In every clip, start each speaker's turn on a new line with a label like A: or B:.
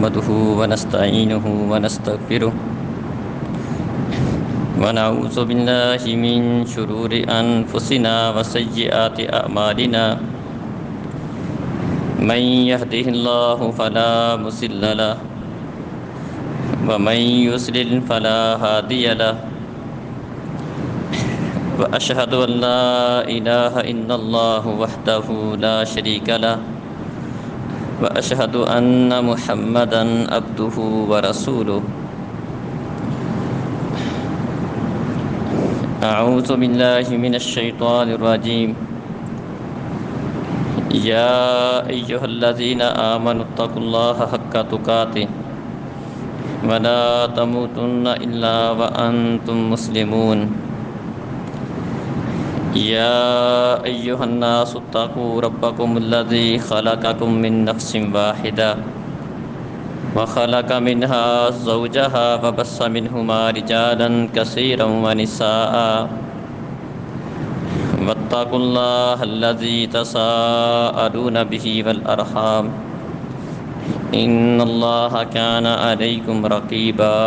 A: نحمده ونستعينه ونستغفره ونعوذ بالله من شرور أنفسنا وسيئات أعمالنا من يهده الله فلا مضل له ومن يضلل فلا هادي له وأشهد أن لا إله إلا الله وحده لا شريك له وأشهد أن محمدًا عبده ورسوله أعوذ بالله من الشيطان الرجيم يا أيها الذين آمنوا اتقوا الله حق تقاته ولا تموتن إلا وأنتم مسلمون يا أيها الناس اتقوا ربكم الذي خلقكم من نفس واحدة وخلق منها زوجها وبث منهما رجالا كثيرا ونساء واتقوا الله الذي تساءلون به والأرحام إن الله كان عليكم رقيبا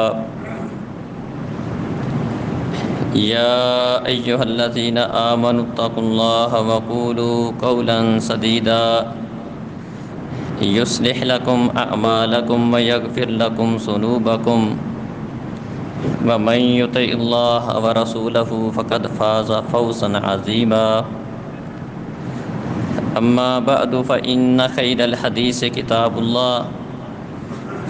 A: يا أيها الذين آمنوا اتقوا الله وقولوا قولا سديدا يصلح لكم أعمالكم ويغفر لكم ذنوبكم ومن يطع الله ورسوله فقد فاز فوزا عظيما أما بعد فإن خير الحديث كتاب الله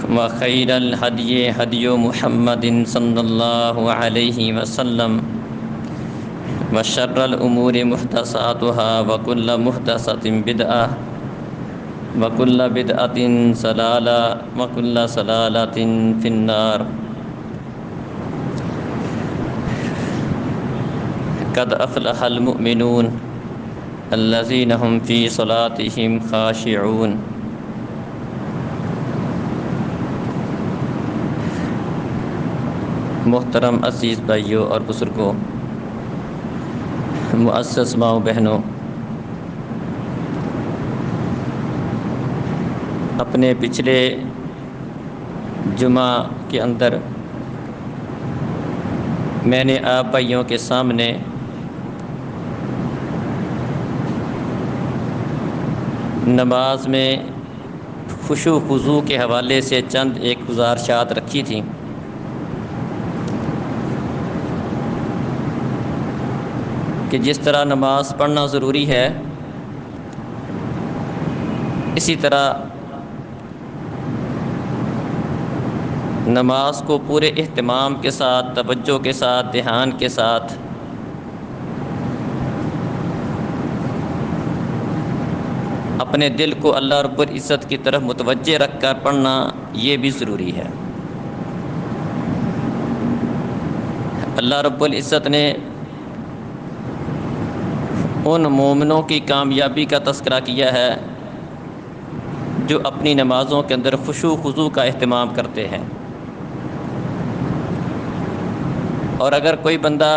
A: وخير الهدي هدي محمد صلى الله عليه وسلم وشر الأمور محدثاتها وكل محدثة بدعة وكل بدعة ضلالة وكل ضلالة في النار قد أفلح المؤمنون الذين هم في صلاتهم خاشعون محترم عزیز بھائیوں اور بزرگوں، معزز ماؤں بہنوں، اپنے پچھلے جمعہ کے اندر میں نے آپ بھائیوں کے سامنے نماز میں خشوع و خضوع کے حوالے سے چند ایک گزارشات رکھی تھیں۔ کہ جس طرح نماز پڑھنا ضروری ہے، اسی طرح نماز کو پورے اہتمام کے ساتھ، توجہ کے ساتھ، دھیان کے ساتھ اپنے دل کو اللہ رب العزت کی طرف متوجہ رکھ کر پڑھنا یہ بھی ضروری ہے۔ اللہ رب العزت نے ان مومنوں کی کامیابی کا تذکرہ کیا ہے جو اپنی نمازوں کے اندر خشوع و خضوع کا اہتمام کرتے ہیں۔ اور اگر کوئی بندہ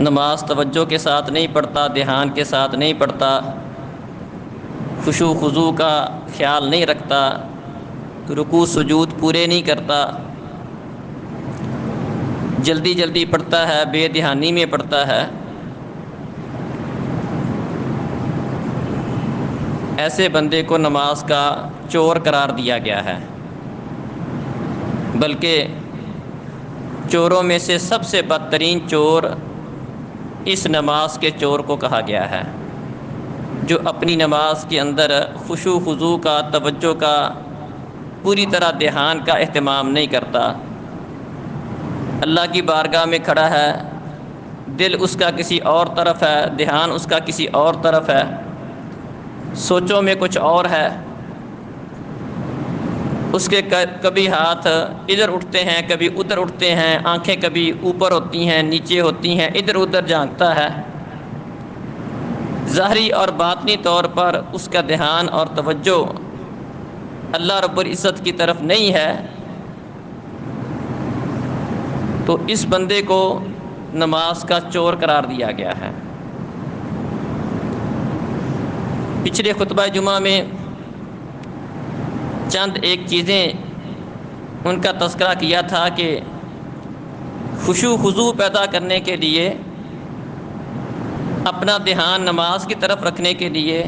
A: نماز توجہ کے ساتھ نہیں پڑھتا، دھیان کے ساتھ نہیں پڑھتا، خشوع و خضوع کا خیال نہیں رکھتا، رکوع سجود پورے نہیں کرتا، جلدی جلدی پڑھتا ہے، بے دھیانی میں پڑھتا ہے، ایسے بندے کو نماز کا چور قرار دیا گیا ہے۔ بلکہ چوروں میں سے سب سے بدترین چور اس نماز کے چور کو کہا گیا ہے، جو اپنی نماز کے اندر خشوع و خضوع کا، توجہ کا، پوری طرح دھیان کا اہتمام نہیں کرتا، اللہ کی بارگاہ میں کھڑا ہے، دل اس کا کسی اور طرف ہے، دھیان اس کا کسی اور طرف ہے، سوچوں میں کچھ اور ہے، اس کے کبھی ہاتھ ادھر اٹھتے ہیں، کبھی ادھر اٹھتے ہیں، آنکھیں کبھی اوپر ہوتی ہیں، نیچے ہوتی ہیں، ادھر ادھر جھانکتا ہے، ظاہری اور باطنی طور پر اس کا دھیان اور توجہ اللہ رب العزت کی طرف نہیں ہے، تو اس بندے کو نماز کا چور قرار دیا گیا ہے۔ پچھلے خطبہ جمعہ میں چند ایک چیزیں ان کا تذکرہ کیا تھا کہ خشوع خضوع پیدا کرنے کے لیے، اپنا دھیان نماز کی طرف رکھنے کے لیے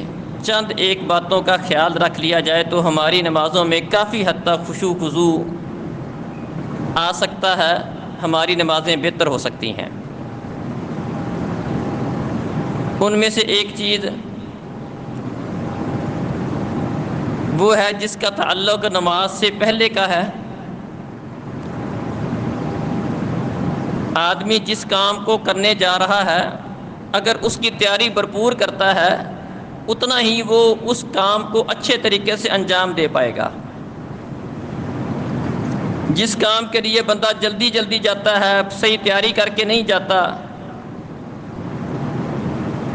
A: چند ایک باتوں کا خیال رکھ لیا جائے تو ہماری نمازوں میں کافی حد تک خشوع خضوع آ سکتا ہے، ہماری نمازیں بہتر ہو سکتی ہیں۔ ان میں سے ایک چیز وہ ہے جس کا تعلق نماز سے پہلے کا ہے۔ آدمی جس کام کو کرنے جا رہا ہے اگر اس کی تیاری بھرپور کرتا ہے اتنا ہی وہ اس کام کو اچھے طریقے سے انجام دے پائے گا۔ جس کام کے لیے بندہ جلدی جلدی جاتا ہے، صحیح تیاری کر کے نہیں جاتا،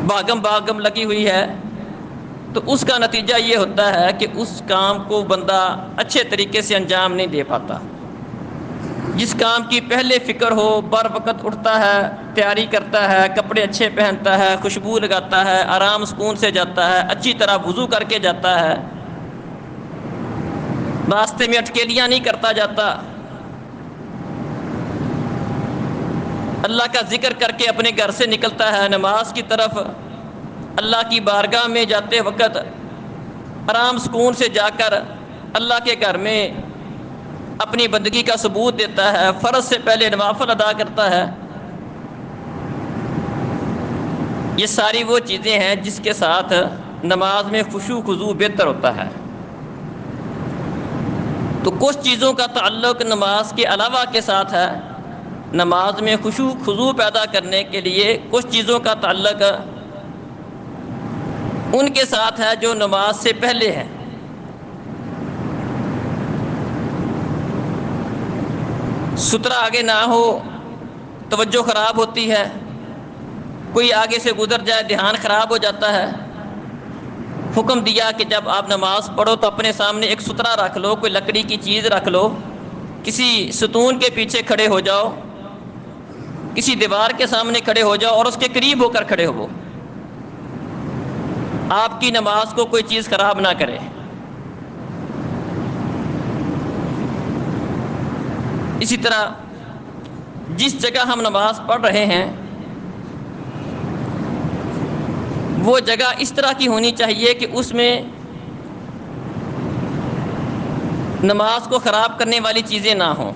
A: بھاگم بھاگم لگی ہوئی ہے، تو اس کا نتیجہ یہ ہوتا ہے کہ اس کام کو بندہ اچھے طریقے سے انجام نہیں دے پاتا۔ جس کام کی پہلے فکر ہو، بر وقت اٹھتا ہے، تیاری کرتا ہے، کپڑے اچھے پہنتا ہے، خوشبو لگاتا ہے، آرام سکون سے جاتا ہے، اچھی طرح وضو کر کے جاتا ہے، راستے میں اٹکیلیاں نہیں کرتا جاتا، اللہ کا ذکر کر کے اپنے گھر سے نکلتا ہے نماز کی طرف، اللہ کی بارگاہ میں جاتے وقت آرام سکون سے جا کر اللہ کے گھر میں اپنی بندگی کا ثبوت دیتا ہے، فرض سے پہلے نوافل ادا کرتا ہے۔ یہ ساری وہ چیزیں ہیں جس کے ساتھ نماز میں خشوع خضوع بہتر ہوتا ہے۔ تو کچھ چیزوں کا تعلق نماز کے علاوہ کے ساتھ ہے۔ نماز میں خشوع خضوع پیدا کرنے کے لیے کچھ چیزوں کا تعلق ان کے ساتھ ہے جو نماز سے پہلے ہے۔ سترہ آگے نہ ہو توجہ خراب ہوتی ہے، کوئی آگے سے گزر جائے دھیان خراب ہو جاتا ہے۔ حکم دیا کہ جب آپ نماز پڑھو تو اپنے سامنے ایک سترہ رکھ لو، کوئی لکڑی کی چیز رکھ لو، کسی ستون کے پیچھے کھڑے ہو جاؤ، کسی دیوار کے سامنے کھڑے ہو جاؤ اور اس کے قریب ہو کر کھڑے ہو، آپ کی نماز کو کوئی چیز خراب نہ کرے۔ اسی طرح جس جگہ ہم نماز پڑھ رہے ہیں وہ جگہ اس طرح کی ہونی چاہیے کہ اس میں نماز کو خراب کرنے والی چیزیں نہ ہوں،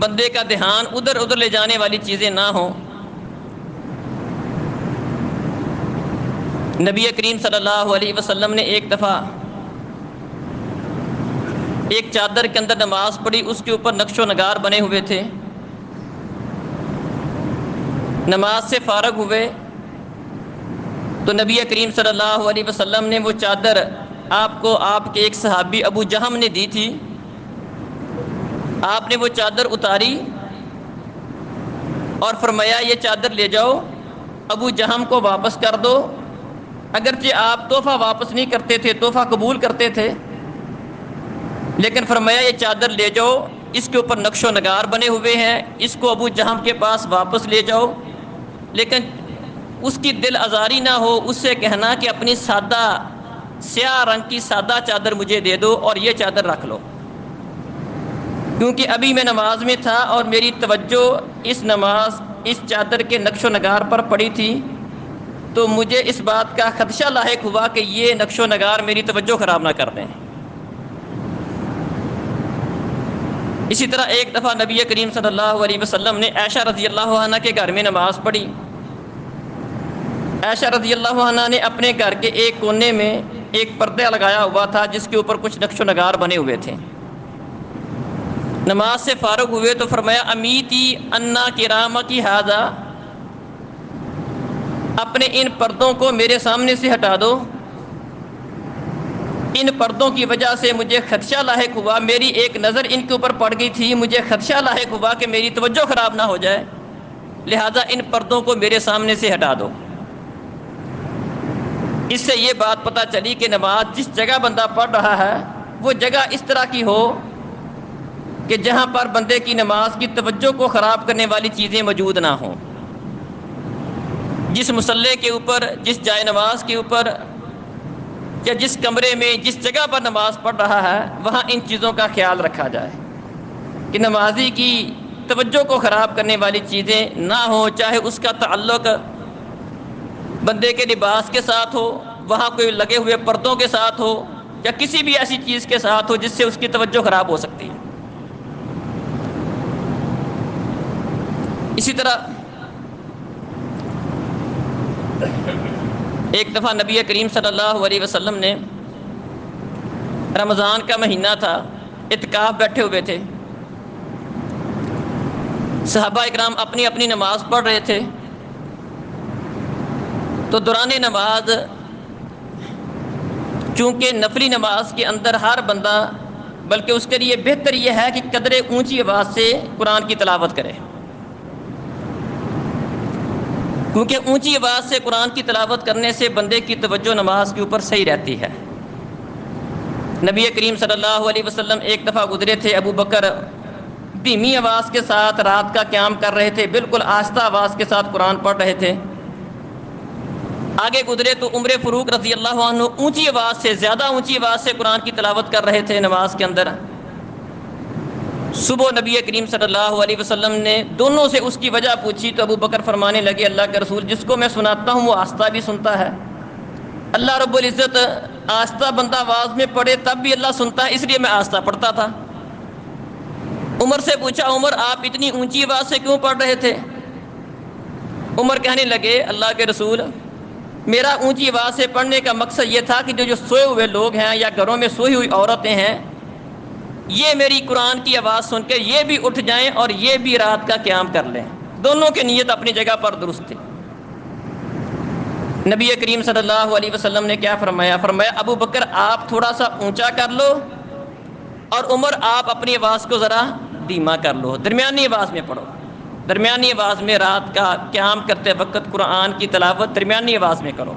A: بندے کا دھیان ادھر ادھر لے جانے والی چیزیں نہ ہوں۔ نبی کریم صلی اللہ علیہ وسلم نے ایک دفعہ ایک چادر کے اندر نماز پڑھی، اس کے اوپر نقش و نگار بنے ہوئے تھے۔ نماز سے فارغ ہوئے تو نبی کریم صلی اللہ علیہ وسلم نے وہ چادر آپ کو آپ کے ایک صحابی ابو جہم نے دی تھی۔ آپ نے وہ چادر اتاری اور فرمایا یہ چادر لے جاؤ، ابو جہم کو واپس کر دو۔ اگرچہ آپ تحفہ واپس نہیں کرتے تھے، تحفہ قبول کرتے تھے، لیکن فرمایا یہ چادر لے جاؤ، اس کے اوپر نقش و نگار بنے ہوئے ہیں، اس کو ابو جہم کے پاس واپس لے جاؤ، لیکن اس کی دل آزاری نہ ہو، اس سے کہنا کہ اپنی سادہ سیاہ رنگ کی سادہ چادر مجھے دے دو اور یہ چادر رکھ لو، کیونکہ ابھی میں نماز میں تھا اور میری توجہ اس چادر کے نقش و نگار پر پڑی تھی، تو مجھے اس بات کا خدشہ لاحق ہوا کہ یہ نقش و نگار میری توجہ خراب نہ کر دیں۔ اسی طرح ایک دفعہ نبی کریم صلی اللہ علیہ وسلم نے عائشہ رضی اللہ عنہ کے گھر میں نماز پڑھی۔ عائشہ رضی اللہ عنہ نے اپنے گھر کے ایک کونے میں ایک پردہ لگایا ہوا تھا جس کے اوپر کچھ نقش و نگار بنے ہوئے تھے۔ نماز سے فارغ ہوئے تو فرمایا امیتی انا کرامکی ھذا، اپنے ان پردوں کو میرے سامنے سے ہٹا دو۔ ان پردوں کی وجہ سے مجھے خدشہ لاحق ہوا، میری ایک نظر ان کے اوپر پڑ گئی تھی، مجھے خدشہ لاحق ہوا کہ میری توجہ خراب نہ ہو جائے، لہذا ان پردوں کو میرے سامنے سے ہٹا دو۔ اس سے یہ بات پتہ چلی کہ نماز جس جگہ بندہ پڑھ رہا ہے وہ جگہ اس طرح کی ہو کہ جہاں پر بندے کی نماز کی توجہ کو خراب کرنے والی چیزیں موجود نہ ہوں۔ جس مصلی کے اوپر، جس جائے نماز کے اوپر یا جس کمرے میں جس جگہ پر نماز پڑھ رہا ہے وہاں ان چیزوں کا خیال رکھا جائے کہ نمازی کی توجہ کو خراب کرنے والی چیزیں نہ ہوں، چاہے اس کا تعلق بندے کے لباس کے ساتھ ہو، وہاں کوئی لگے ہوئے پردوں کے ساتھ ہو، یا کسی بھی ایسی چیز کے ساتھ ہو جس سے اس کی توجہ خراب ہو سکتی ہے۔ اسی طرح ایک دفعہ نبی کریم صلی اللہ علیہ وسلم نے، رمضان کا مہینہ تھا، اعتکاف بیٹھے ہوئے تھے، صحابہ اکرام اپنی اپنی نماز پڑھ رہے تھے، تو دوران نماز چونکہ نفلی نماز کے اندر ہر بندہ، بلکہ اس کے لیے بہتر یہ ہے کہ قدرے اونچی آواز سے قرآن کی تلاوت کرے، کیونکہ اونچی آواز سے قرآن کی تلاوت کرنے سے بندے کی توجہ نماز کے اوپر صحیح رہتی ہے۔ نبی کریم صلی اللہ علیہ وسلم ایک دفعہ گزرے تھے، ابو بکر دھیمی آواز کے ساتھ رات کا قیام کر رہے تھے، بالکل آہستہ آواز کے ساتھ قرآن پڑھ رہے تھے۔ آگے گزرے تو عمر فاروق رضی اللہ عنہ اونچی آواز سے، زیادہ اونچی آواز سے قرآن کی تلاوت کر رہے تھے نماز کے اندر۔ صبح نبی کریم صلی اللہ علیہ وسلم نے دونوں سے اس کی وجہ پوچھی تو ابو بکر فرمانے لگے، اللہ کے رسول، جس کو میں سناتا ہوں وہ آہستہ بھی سنتا ہے، اللہ رب العزت آہستہ بندہ آواز میں پڑھے تب بھی اللہ سنتا ہے، اس لیے میں آہستہ پڑھتا تھا۔ عمر سے پوچھا، عمر آپ اتنی اونچی آواز سے کیوں پڑھ رہے تھے؟ عمر کہنے لگے، اللہ کے رسول، میرا اونچی آواز سے پڑھنے کا مقصد یہ تھا کہ جو سوئے ہوئے لوگ ہیں یا گھروں میں سوئی ہوئی عورتیں ہیں، یہ میری قرآن کی آواز سن کے یہ بھی اٹھ جائیں اور یہ بھی رات کا قیام کر لیں۔ دونوں کی نیت اپنی جگہ پر درست تھی۔ نبی کریم صلی اللہ علیہ وسلم نے کیا فرمایا؟ فرمایا، ابو بکر آپ تھوڑا سا اونچا کر لو، اور عمر آپ اپنی آواز کو ذرا دھیما کر لو، درمیانی آواز میں پڑھو۔ درمیانی آواز میں رات کا قیام کرتے وقت قرآن کی تلاوت درمیانی آواز میں کرو۔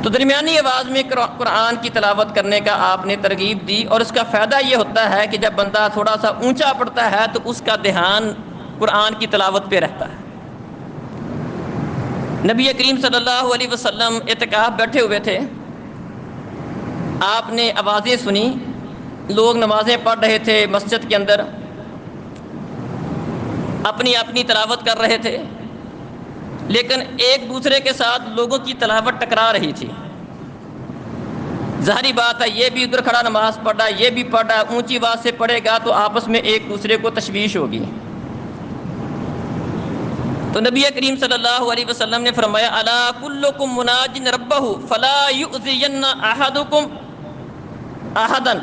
A: تو درمیانی آواز میں قرآن کی تلاوت کرنے کا آپ نے ترغیب دی، اور اس کا فائدہ یہ ہوتا ہے کہ جب بندہ تھوڑا سا اونچا پڑھتا ہے تو اس کا دھیان قرآن کی تلاوت پہ رہتا ہے۔ نبی کریم صلی اللہ علیہ وسلم اعتکاف بیٹھے ہوئے تھے، آپ نے آوازیں سنی، لوگ نمازیں پڑھ رہے تھے مسجد کے اندر، اپنی اپنی تلاوت کر رہے تھے، لیکن ایک دوسرے کے ساتھ لوگوں کی تلاوت ٹکرا رہی تھی۔ ظاہری بات ہے، یہ بھی ادھر کھڑا نماز پڑھ رہا ہے، یہ بھی پڑھ رہا ہے، اونچی آواز سے پڑھے گا تو آپس میں ایک دوسرے کو تشویش ہوگی۔ تو نبی کریم صلی اللہ علیہ وسلم نے فرمایا، الا کلکم مناج ربہ فلا یؤذین احدکم احدا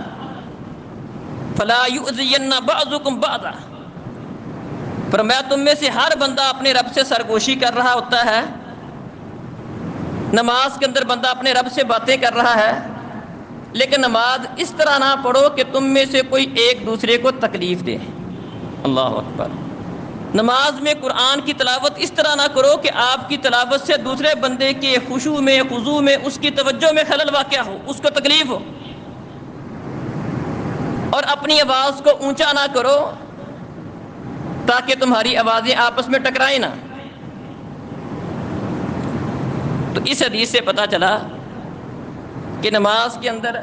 A: فلا یؤذین بعضکم بعضا۔ فرمایا، تم میں سے ہر بندہ اپنے رب سے سرگوشی کر رہا ہوتا ہے، نماز کے اندر بندہ اپنے رب سے باتیں کر رہا ہے، لیکن نماز اس طرح نہ پڑھو کہ تم میں سے کوئی ایک دوسرے کو تکلیف دے۔ اللہ اکبر۔ نماز میں قرآن کی تلاوت اس طرح نہ کرو کہ آپ کی تلاوت سے دوسرے بندے کے خشوع میں، خضوع میں، اس کی توجہ میں خلل واقع ہو، اس کو تکلیف ہو۔ اور اپنی آواز کو اونچا نہ کرو تاکہ تمہاری آوازیں آپس میں ٹکرائیں نہ۔ تو اس حدیث سے پتہ چلا کہ نماز کے اندر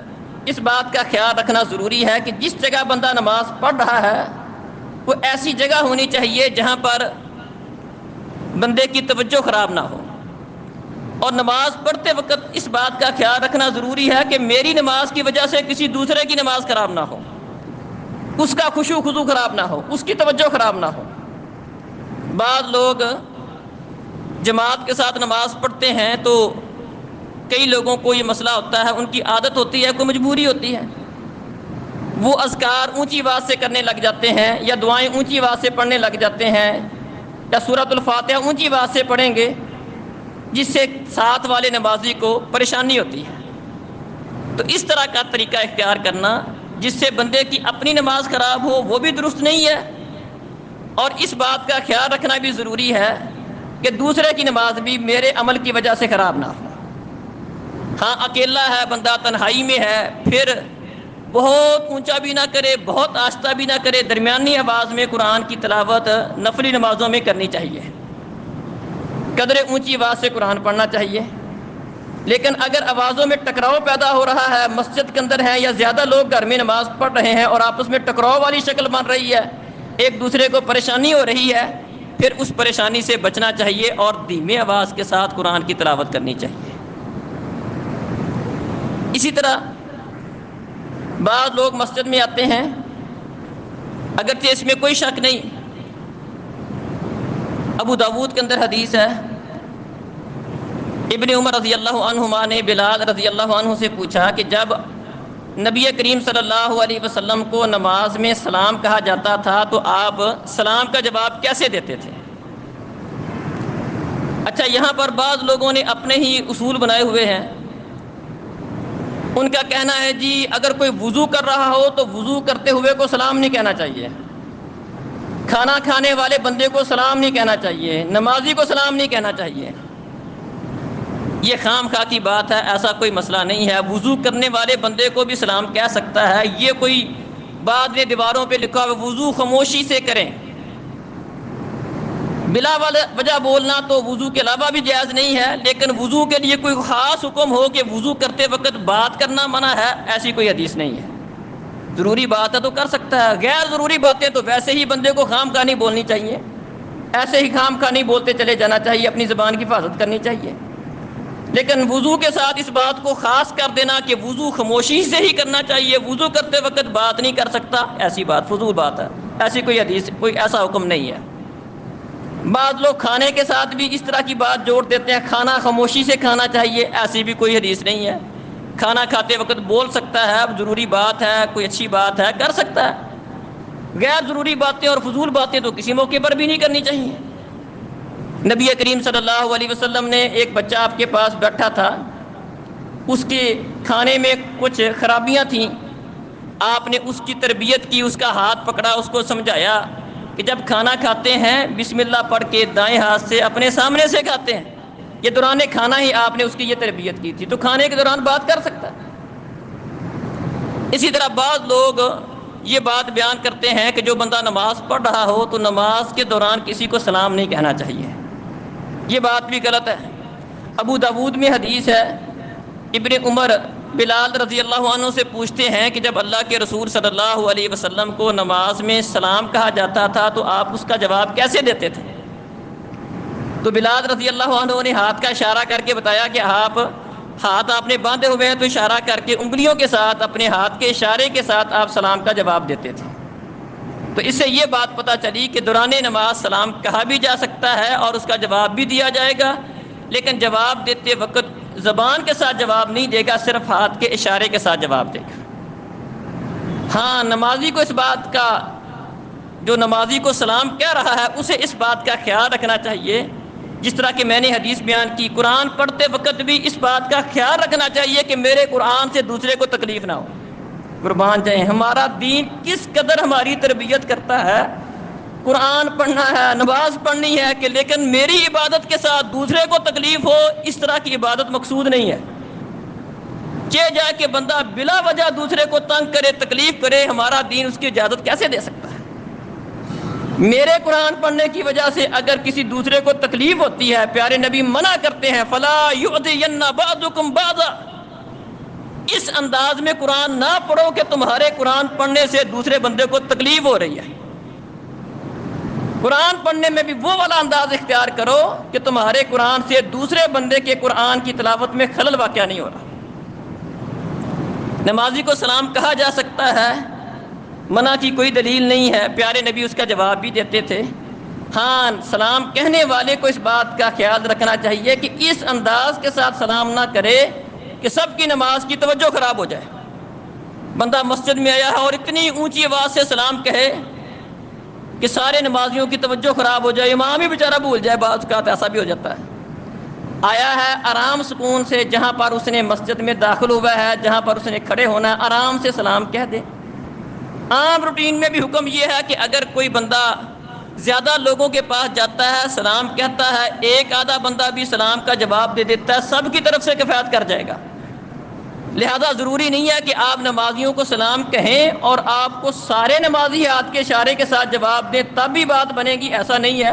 A: اس بات کا خیال رکھنا ضروری ہے کہ جس جگہ بندہ نماز پڑھ رہا ہے وہ ایسی جگہ ہونی چاہیے جہاں پر بندے کی توجہ خراب نہ ہو، اور نماز پڑھتے وقت اس بات کا خیال رکھنا ضروری ہے کہ میری نماز کی وجہ سے کسی دوسرے کی نماز خراب نہ ہو، اس کا خشوع خضوع خراب نہ ہو، اس کی توجہ خراب نہ ہو۔ بعض لوگ جماعت کے ساتھ نماز پڑھتے ہیں تو کئی لوگوں کو یہ مسئلہ ہوتا ہے، ان کی عادت ہوتی ہے، کوئی مجبوری ہوتی ہے، وہ اذکار اونچی آواز سے کرنے لگ جاتے ہیں، یا دعائیں اونچی آواز سے پڑھنے لگ جاتے ہیں، یا سورۃ الفاتحہ اونچی آواز سے پڑھیں گے، جس سے ساتھ والے نمازی کو پریشانی ہوتی ہے۔ تو اس طرح کا طریقہ اختیار کرنا جس سے بندے کی اپنی نماز خراب ہو وہ بھی درست نہیں ہے، اور اس بات کا خیال رکھنا بھی ضروری ہے کہ دوسرے کی نماز بھی میرے عمل کی وجہ سے خراب نہ ہو۔ ہاں اکیلا ہے بندہ، تنہائی میں ہے، پھر بہت اونچا بھی نہ کرے، بہت آہستہ بھی نہ کرے، درمیانی آواز میں قرآن کی تلاوت نفلی نمازوں میں کرنی چاہیے، قدر اونچی آواز سے قرآن پڑھنا چاہیے۔ لیکن اگر آوازوں میں ٹکراؤ پیدا ہو رہا ہے، مسجد کے اندر ہیں یا زیادہ لوگ گھر میں نماز پڑھ رہے ہیں اور آپس میں ٹکراؤ والی شکل بن رہی ہے، ایک دوسرے کو پریشانی ہو رہی ہے، پھر اس پریشانی سے بچنا چاہیے اور دھیمی آواز کے ساتھ قرآن کی تلاوت کرنی چاہیے۔ اسی طرح بعض لوگ مسجد میں آتے ہیں، اگرچہ اس میں کوئی شک نہیں، ابو داود کے اندر حدیث ہے، ابن عمر رضی اللہ عنہما نے بلال رضی اللہ عنہ سے پوچھا کہ جب نبی کریم صلی اللہ علیہ وسلم کو نماز میں سلام کہا جاتا تھا تو آپ سلام کا جواب کیسے دیتے تھے؟ اچھا، یہاں پر بعض لوگوں نے اپنے ہی اصول بنائے ہوئے ہیں۔ ان کا کہنا ہے جی اگر کوئی وضو کر رہا ہو تو وضو کرتے ہوئے کو سلام نہیں کہنا چاہیے، کھانا کھانے والے بندے کو سلام نہیں کہنا چاہیے، نمازی کو سلام نہیں کہنا چاہیے۔ یہ خام خواہ کی بات ہے، ایسا کوئی مسئلہ نہیں ہے، وضو کرنے والے بندے کو بھی سلام کہہ سکتا ہے۔ یہ کوئی بعد میں دیواروں پہ لکھا ہوا وضو خاموشی سے کریں، بلا وجہ بولنا تو وضو کے علاوہ بھی جائز نہیں ہے، لیکن وضو کے لیے کوئی خاص حکم ہو کہ وضو کرتے وقت بات کرنا منع ہے، ایسی کوئی حدیث نہیں ہے۔ ضروری بات ہے تو کر سکتا ہے، غیر ضروری باتیں تو ویسے ہی بندے کو خام خواہ نہیں بولنی چاہیے، ایسے ہی خام خواہ نہیں بولتے چلے جانا چاہیے، اپنی زبان کی حفاظت کرنی چاہیے۔ لیکن وضو کے ساتھ اس بات کو خاص کر دینا کہ وضو خاموشی سے ہی کرنا چاہیے، وضو کرتے وقت بات نہیں کر سکتا، ایسی بات فضول بات ہے، ایسی کوئی حدیث کوئی ایسا حکم نہیں ہے۔ بعض لوگ کھانے کے ساتھ بھی اس طرح کی بات جوڑ دیتے ہیں، کھانا خاموشی سے کھانا چاہیے، ایسی بھی کوئی حدیث نہیں ہے۔ کھانا کھاتے وقت بول سکتا ہے، اب ضروری بات ہے، کوئی اچھی بات ہے، کر سکتا ہے۔ غیر ضروری باتیں اور فضول باتیں تو کسی موقع پر بھی نہیں کرنی چاہیے۔ نبی کریم صلی اللہ علیہ وسلم نے ایک بچہ آپ کے پاس بیٹھا تھا، اس کے کھانے میں کچھ خرابیاں تھیں، آپ نے اس کی تربیت کی، اس کا ہاتھ پکڑا، اس کو سمجھایا کہ جب کھانا کھاتے ہیں بسم اللہ پڑھ کے دائیں ہاتھ سے اپنے سامنے سے کھاتے ہیں۔ یہ دوران کھانا ہی آپ نے اس کی یہ تربیت کی تھی، تو کھانے کے دوران بات کر سکتا ہے۔ اسی طرح بعض لوگ یہ بات بیان کرتے ہیں کہ جو بندہ نماز پڑھ رہا ہو تو نماز کے دوران کسی کو سلام نہیں کہنا چاہیے، یہ بات بھی غلط ہے۔ ابو داود میں حدیث ہے، ابن عمر بلال رضی اللہ عنہ سے پوچھتے ہیں کہ جب اللہ کے رسول صلی اللہ علیہ وسلم کو نماز میں سلام کہا جاتا تھا تو آپ اس کا جواب کیسے دیتے تھے؟ تو بلال رضی اللہ عنہ نے ہاتھ کا اشارہ کر کے بتایا کہ ہاتھ آپ نے باندھے ہوئے ہیں، تو اشارہ کر کے انگلیوں کے ساتھ اپنے ہاتھ کے اشارے کے ساتھ آپ سلام کا جواب دیتے تھے۔ تو اس سے یہ بات پتہ چلی کہ دوران نماز سلام کہا بھی جا سکتا ہے اور اس کا جواب بھی دیا جائے گا، لیکن جواب دیتے وقت زبان کے ساتھ جواب نہیں دے گا، صرف ہاتھ کے اشارے کے ساتھ جواب دے گا۔ ہاں، نمازی کو اس بات کا، جو نمازی کو سلام کہہ رہا ہے اسے اس بات کا خیال رکھنا چاہیے، جس طرح کہ میں نے حدیث بیان کی، قرآن پڑھتے وقت بھی اس بات کا خیال رکھنا چاہیے کہ میرے قرآن سے دوسرے کو تکلیف نہ ہو۔ قربان جائیں، ہمارا دین کس قدر ہماری تربیت کرتا ہے، قرآن پڑھنا ہے، نماز پڑھنی ہے، کہ لیکن میری عبادت کے ساتھ دوسرے کو تکلیف ہو، اس طرح کی عبادت مقصود نہیں ہے۔ جا کے بندہ بلا وجہ دوسرے کو تنگ کرے، تکلیف کرے، ہمارا دین اس کی اجازت کیسے دے سکتا ہے؟ میرے قرآن پڑھنے کی وجہ سے اگر کسی دوسرے کو تکلیف ہوتی ہے، پیارے نبی منع کرتے ہیں فلا یؤذین بعضکم بعضا، اس انداز میں قرآن نہ پڑھو کہ تمہارے قرآن پڑھنے سے دوسرے بندے کو تکلیف ہو رہی ہے۔ قرآن پڑھنے میں بھی وہ والا انداز اختیار کرو کہ تمہارے قرآن سے دوسرے بندے کے قرآن کی تلاوت میں خلل واقع نہیں ہو رہا۔ نمازی کو سلام کہا جا سکتا ہے، منع کی کوئی دلیل نہیں ہے، پیارے نبی اس کا جواب بھی دیتے تھے۔ ہاں، سلام کہنے والے کو اس بات کا خیال رکھنا چاہیے کہ اس انداز کے ساتھ سلام نہ کرے کہ سب کی نماز کی توجہ خراب ہو جائے۔ بندہ مسجد میں آیا ہے اور اتنی اونچی آواز سے سلام کہے کہ سارے نمازیوں کی توجہ خراب ہو جائے، امام ہی بیچارہ بھول جائے، بعض اوقات ایسا بھی ہو جاتا ہے۔ آیا ہے آرام سکون سے، جہاں پر اس نے مسجد میں داخل ہوا ہے، جہاں پر اس نے کھڑے ہونا ہے، آرام سے سلام کہہ دے۔ عام روٹین میں بھی حکم یہ ہے کہ اگر کوئی بندہ زیادہ لوگوں کے پاس جاتا ہے، سلام کہتا ہے، ایک آدھا بندہ بھی سلام کا جواب دے دیتا ہے، سب کی طرف سے کفایت کر جائے گا۔ لہذا ضروری نہیں ہے کہ آپ نمازیوں کو سلام کہیں اور آپ کو سارے نمازی ہاتھ کے اشارے کے ساتھ جواب دیں تب بھی بات بنے گی، ایسا نہیں ہے۔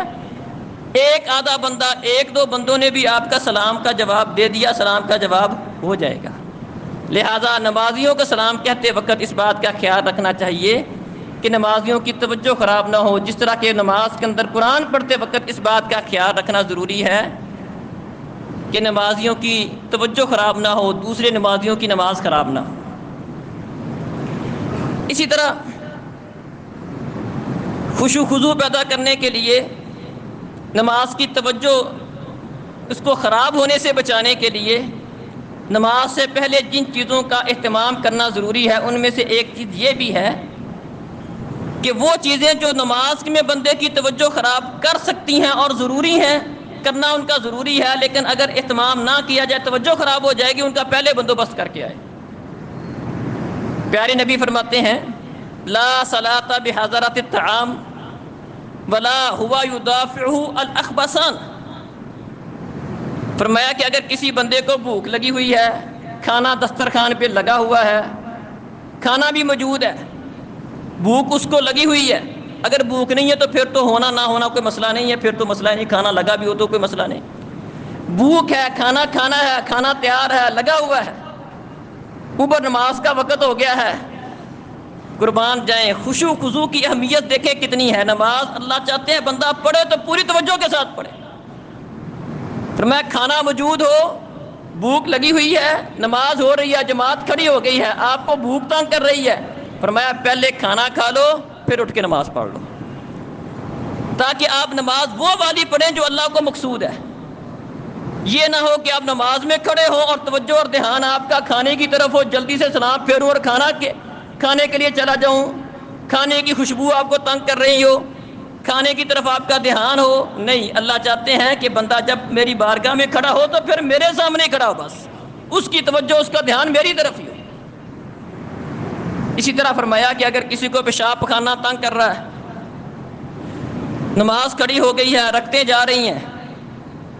A: ایک آدھا بندہ، ایک دو بندوں نے بھی آپ کا سلام کا جواب دے دیا، سلام کا جواب ہو جائے گا۔ لہٰذا نمازیوں کا سلام کہتے وقت اس بات کا خیال رکھنا چاہیے کہ نمازیوں کی توجہ خراب نہ ہو، جس طرح کہ نماز کے اندر قرآن پڑھتے وقت اس بات کا خیال رکھنا ضروری ہے کہ نمازیوں کی توجہ خراب نہ ہو، دوسرے نمازیوں کی نماز خراب نہ ہو۔ اسی طرح خشوع و خضوع پیدا کرنے کے لیے نماز کی توجہ اس کو خراب ہونے سے بچانے کے لیے نماز سے پہلے جن چیزوں کا اہتمام کرنا ضروری ہے ان میں سے ایک چیز یہ بھی ہے کہ وہ چیزیں جو نماز میں بندے کی توجہ خراب کر سکتی ہیں اور ضروری ہیں، کرنا ان کا ضروری ہے، لیکن اگر اہتمام نہ کیا جائے توجہ خراب ہو جائے گی، ان کا پہلے بندوبست کر کے آئے۔ پیارے نبی فرماتے ہیں لا صلاۃ بحضرۃ الطعام ولا هو يدافعه الاخبثان۔ فرمایا کہ اگر کسی بندے کو بھوک لگی ہوئی ہے، کھانا دسترخوان پہ لگا ہوا ہے، کھانا بھی موجود ہے، بھوک اس کو لگی ہوئی ہے، اگر بھوک نہیں ہے تو پھر تو ہونا نہ ہونا کوئی مسئلہ نہیں ہے، پھر تو مسئلہ نہیں، کھانا لگا بھی ہو تو کوئی مسئلہ نہیں۔ بھوک ہے، کھانا کھانا ہے، کھانا تیار ہے، لگا ہوا ہے، اوپر نماز کا وقت ہو گیا ہے، قربان جائیں خشوع خضوع کی اہمیت دیکھیں کتنی ہے۔ نماز اللہ چاہتے ہیں بندہ پڑھے تو پوری توجہ کے ساتھ پڑھے۔ فرمایا کھانا موجود ہو، بھوک لگی ہوئی ہے، نماز ہو رہی ہے، جماعت کھڑی ہو گئی ہے، آپ کو بھوک تنگ کر رہی ہے، فرمایا پہلے کھانا کھا لو پھر اٹھ کے نماز پڑھ لو، تاکہ آپ نماز وہ والی پڑھیں جو اللہ کو مقصود ہے۔ یہ نہ ہو کہ آپ نماز میں کھڑے ہو اور توجہ اور دھیان آپ کا کھانے کی طرف ہو، جلدی سے سلام پھیروں اور کھانے کے لیے چلا جاؤں، کھانے کی خوشبو آپ کو تنگ کر رہی ہو، کھانے کی طرف آپ کا دھیان ہو۔ نہیں، اللہ چاہتے ہیں کہ بندہ جب میری بارگاہ میں کھڑا ہو تو پھر میرے سامنے کھڑا ہو، بس اس کی توجہ اس کا دھیان میری طرف ہی ہو۔ اسی طرح فرمایا کہ اگر کسی کو پیشاب پخانا تنگ کر رہا ہے، نماز کھڑی ہو گئی ہے، رکھتے جا رہی ہیں،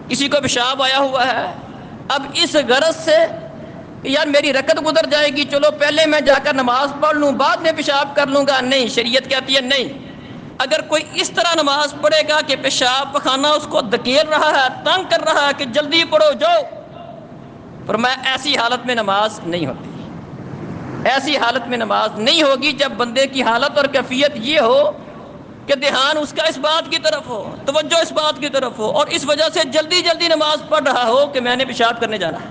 A: کسی کو پیشاب آیا ہوا ہے، اب اس غرض سے کہ یار میری رکعت گزر جائے گی، چلو پہلے میں جا کر نماز پڑھ لوں بعد میں پیشاب کر لوں گا، نہیں، شریعت کہتی ہے نہیں۔ اگر کوئی اس طرح نماز پڑھے گا کہ پیشاب پخانہ اس کو دھکیل رہا ہے، تنگ کر رہا ہے کہ جلدی پڑھو جاؤ، فرمایا ایسی حالت میں نماز نہیں ہوتی، ایسی حالت میں نماز نہیں ہوگی جب بندے کی حالت اور کیفیت یہ ہو کہ دھیان اس کا اس بات کی طرف ہو، توجہ اس بات کی طرف ہو، اور اس وجہ سے جلدی جلدی نماز پڑھ رہا ہو کہ میں نے پیشاب کرنے جانا ہے،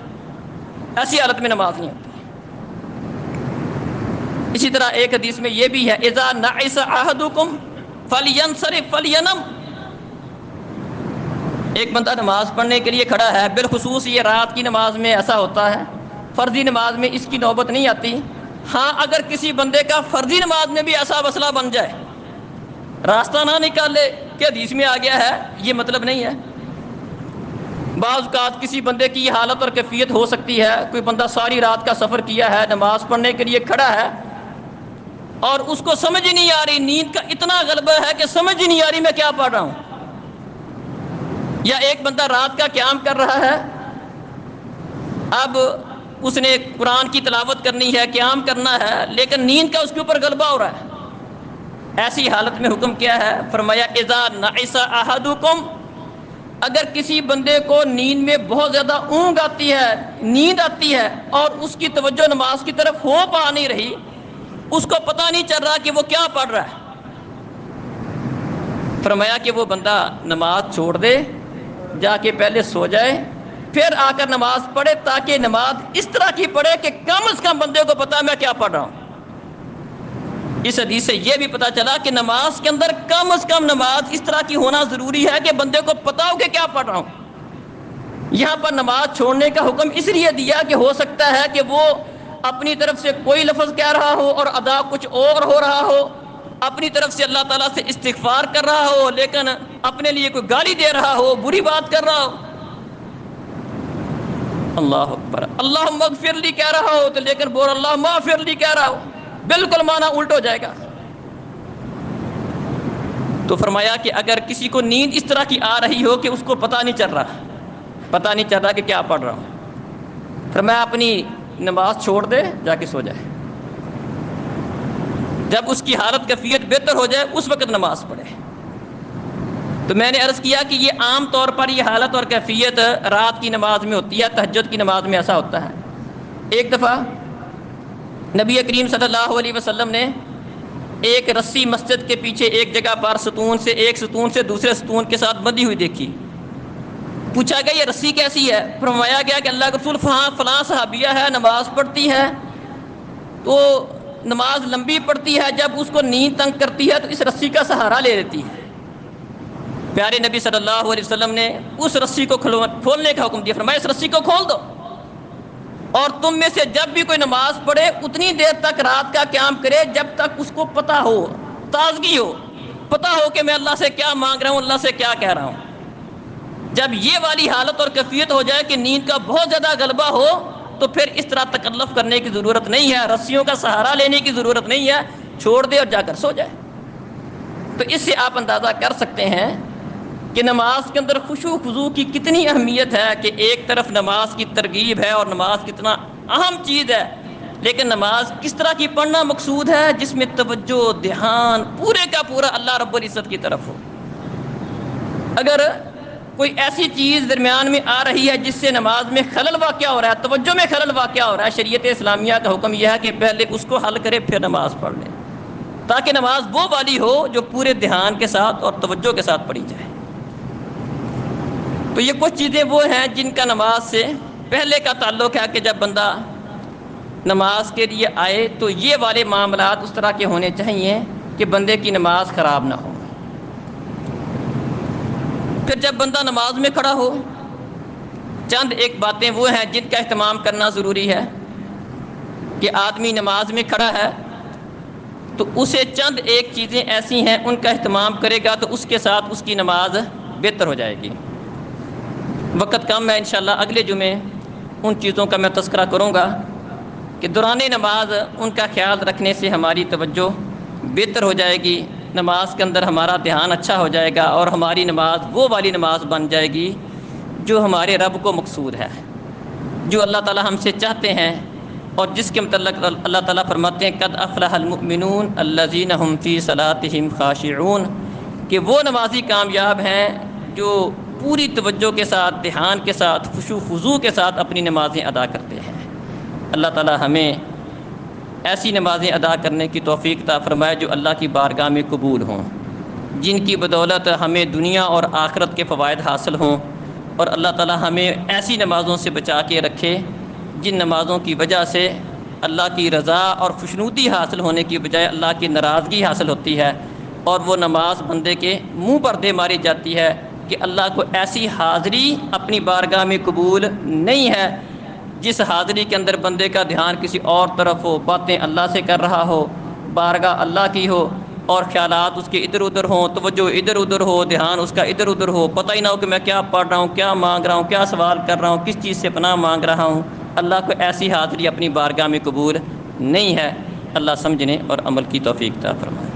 A: ایسی حالت میں نماز نہیں ہوتی۔ اسی طرح ایک حدیث میں یہ بھی ہے اذا نعس احدکم فلینصرف فلینم۔ ایک بندہ نماز پڑھنے کے لیے کھڑا ہے، بالخصوص یہ رات کی نماز میں ایسا ہوتا ہے، فرضی نماز میں اس کی نوبت نہیں آتی۔ ہاں اگر کسی بندے کا فرضی نماز میں بھی ایسا مسئلہ بن جائے، راستہ نہ نکالے کہ حدیث میں آ گیا ہے، یہ مطلب نہیں ہے۔ بعض اوقات کسی بندے کی یہ حالت اور کیفیت ہو سکتی ہے، کوئی بندہ ساری رات کا سفر کیا ہے، نماز پڑھنے کے لیے کھڑا ہے اور اس کو سمجھ ہی نہیں آ رہی، نیند کا اتنا غلبہ ہے کہ سمجھ ہی نہیں آ رہی میں کیا پڑھ رہا ہوں۔ یا ایک بندہ رات کا قیام کر رہا ہے، اب اس نے قرآن کی تلاوت کرنی ہے، قیام کرنا ہے، لیکن نیند کا اس کے اوپر غلبہ ہو رہا ہے، ایسی حالت میں حکم کیا ہے؟ فرمایا اذا نعس احدکم، اگر کسی بندے کو نیند میں بہت زیادہ اونگ آتی ہے، نیند آتی ہے اور اس کی توجہ نماز کی طرف ہو پا نہیں رہی، اس کو پتہ نہیں چل رہا کہ وہ کیا پڑھ رہا ہے، فرمایا کہ وہ بندہ نماز چھوڑ دے، جا کے پہلے سو جائے، پھر آ کر نماز پڑھے، تاکہ نماز اس طرح کی پڑھے کہ کم از کم بندے کو پتا میں کیا پڑھ رہا ہوں۔ اس حدیث سے یہ بھی پتا چلا کہ نماز کے اندر کم از کم نماز اس طرح کی ہونا ضروری ہے کہ بندے کو پتا ہو کہ کیا پڑھ رہا ہوں۔ یہاں پر نماز چھوڑنے کا حکم اس لیے دیا کہ ہو سکتا ہے کہ وہ اپنی طرف سے کوئی لفظ کہہ رہا ہو اور ادا کچھ اور ہو رہا ہو، اپنی طرف سے اللہ تعالیٰ سے استغفار کر رہا ہو لیکن اپنے لیے کوئی گالی دے رہا ہو، بری بات کر رہا ہو، اللہ اکبر، اللہم اغفر لی کہہ رہا ہو تو لیکن بول اللہم اغفر لی کہہ رہا ہو، بالکل معنی الٹ ہو جائے گا۔ تو فرمایا کہ اگر کسی کو نیند اس طرح کی آ رہی ہو کہ اس کو پتہ نہیں چل رہا کہ کیا پڑھ رہا ہوں، فرمایا اپنی نماز چھوڑ دے، جا کے سو جائے، جب اس کی حالت کیفیت بہتر ہو جائے اس وقت نماز پڑھے۔ تو میں نے عرض کیا کہ یہ عام طور پر یہ حالت اور کیفیت رات کی نماز میں ہوتی ہے، تہجد کی نماز میں ایسا ہوتا ہے۔ ایک دفعہ نبی کریم صلی اللہ علیہ وسلم نے ایک رسی مسجد کے پیچھے ایک جگہ پر ایک ستون سے دوسرے ستون کے ساتھ بندھی ہوئی دیکھی۔ پوچھا گیا یہ رسی کیسی ہے؟ فرمایا گیا کہ اللہ کے رسول فلاں صحابیہ ہے، نماز پڑھتی ہے تو نماز لمبی پڑتی ہے، جب اس کو نیند تنگ کرتی ہے تو اس رسی کا سہارا لے لیتی ہے۔ پیارے نبی صلی اللہ علیہ وسلم نے اس رسی کو کھولنے کا حکم دیا، فرمایا اس رسی کو کھول دو، اور تم میں سے جب بھی کوئی نماز پڑھے اتنی دیر تک رات کا قیام کرے جب تک اس کو پتہ ہو، تازگی ہو، پتہ ہو کہ میں اللہ سے کیا مانگ رہا ہوں، اللہ سے کیا کہہ رہا ہوں۔ جب یہ والی حالت اور کیفیت ہو جائے کہ نیند کا بہت زیادہ غلبہ ہو تو پھر اس طرح تکلف کرنے کی ضرورت نہیں ہے، رسیوں کا سہارا لینے کی ضرورت نہیں ہے، چھوڑ دے اور جا کر سو جائے۔ تو اس سے آپ اندازہ کر سکتے ہیں کہ نماز کے اندر خشوع خضوع کی کتنی اہمیت ہے، کہ ایک طرف نماز کی ترغیب ہے اور نماز کتنا اہم چیز ہے، لیکن نماز کس طرح کی پڑھنا مقصود ہے، جس میں توجہ دھیان پورے کا پورا اللہ رب العزت کی طرف ہو۔ اگر کوئی ایسی چیز درمیان میں آ رہی ہے جس سے نماز میں خلل واقع ہو رہا ہے، توجہ میں خلل واقع ہو رہا ہے، شریعت اسلامیہ کا حکم یہ ہے کہ پہلے اس کو حل کرے پھر نماز پڑھ لے، تاکہ نماز وہ والی ہو جو پورے دھیان کے ساتھ اور توجہ کے ساتھ پڑھی جائے۔ تو یہ کچھ چیزیں وہ ہیں جن کا نماز سے پہلے کا تعلق ہے کہ جب بندہ نماز کے لیے آئے تو یہ والے معاملات اس طرح کے ہونے چاہیے کہ بندے کی نماز خراب نہ ہو۔ پھر جب بندہ نماز میں کھڑا ہو، چند ایک باتیں وہ ہیں جن کا اہتمام کرنا ضروری ہے کہ آدمی نماز میں کھڑا ہے تو اسے چند ایک چیزیں ایسی ہیں ان کا اہتمام کرے گا تو اس کے ساتھ اس کی نماز بہتر ہو جائے گی۔ وقت کم ہے، انشاءاللہ اگلے جمعے ان چیزوں کا میں تذکرہ کروں گا کہ دوران نماز ان کا خیال رکھنے سے ہماری توجہ بہتر ہو جائے گی، نماز کے اندر ہمارا دھیان اچھا ہو جائے گا اور ہماری نماز وہ والی نماز بن جائے گی جو ہمارے رب کو مقصود ہے، جو اللہ تعالی ہم سے چاہتے ہیں، اور جس کے متعلق اللہ تعالیٰ فرماتے ہیں قد افلح المؤمنون الذین هم فی صلاتهم خاشعون، کہ وہ نمازی کامیاب ہیں جو پوری توجہ کے ساتھ، دھیان کے ساتھ، خشوع خضوع کے ساتھ اپنی نمازیں ادا کرتے ہیں۔ اللہ تعالیٰ ہمیں ایسی نمازیں ادا کرنے کی توفیق عطا فرمائے جو اللہ کی بارگاہ میں قبول ہوں، جن کی بدولت ہمیں دنیا اور آخرت کے فوائد حاصل ہوں، اور اللہ تعالیٰ ہمیں ایسی نمازوں سے بچا کے رکھے جن نمازوں کی وجہ سے اللہ کی رضا اور خوشنودی حاصل ہونے کی بجائے اللہ کی ناراضگی حاصل ہوتی ہے، اور وہ نماز بندے کے منہ پر دے ماری جاتی ہے کہ اللہ کو ایسی حاضری اپنی بارگاہ میں قبول نہیں ہے جس حاضری کے اندر بندے کا دھیان کسی اور طرف ہو، باتیں اللہ سے کر رہا ہو، بارگاہ اللہ کی ہو اور خیالات اس کے ادھر ادھر ہوں، توجہ ادھر ادھر ہو، دھیان اس کا ادھر ادھر ہو، پتہ ہی نہ ہو کہ میں کیا پڑھ رہا ہوں، کیا مانگ رہا ہوں، کیا سوال کر رہا ہوں، کس چیز سے پناہ مانگ رہا ہوں۔ اللہ کو ایسی حاضری اپنی بارگاہ میں قبول نہیں ہے۔ اللہ سمجھنے اور عمل کی توفیق عطا فرمائے۔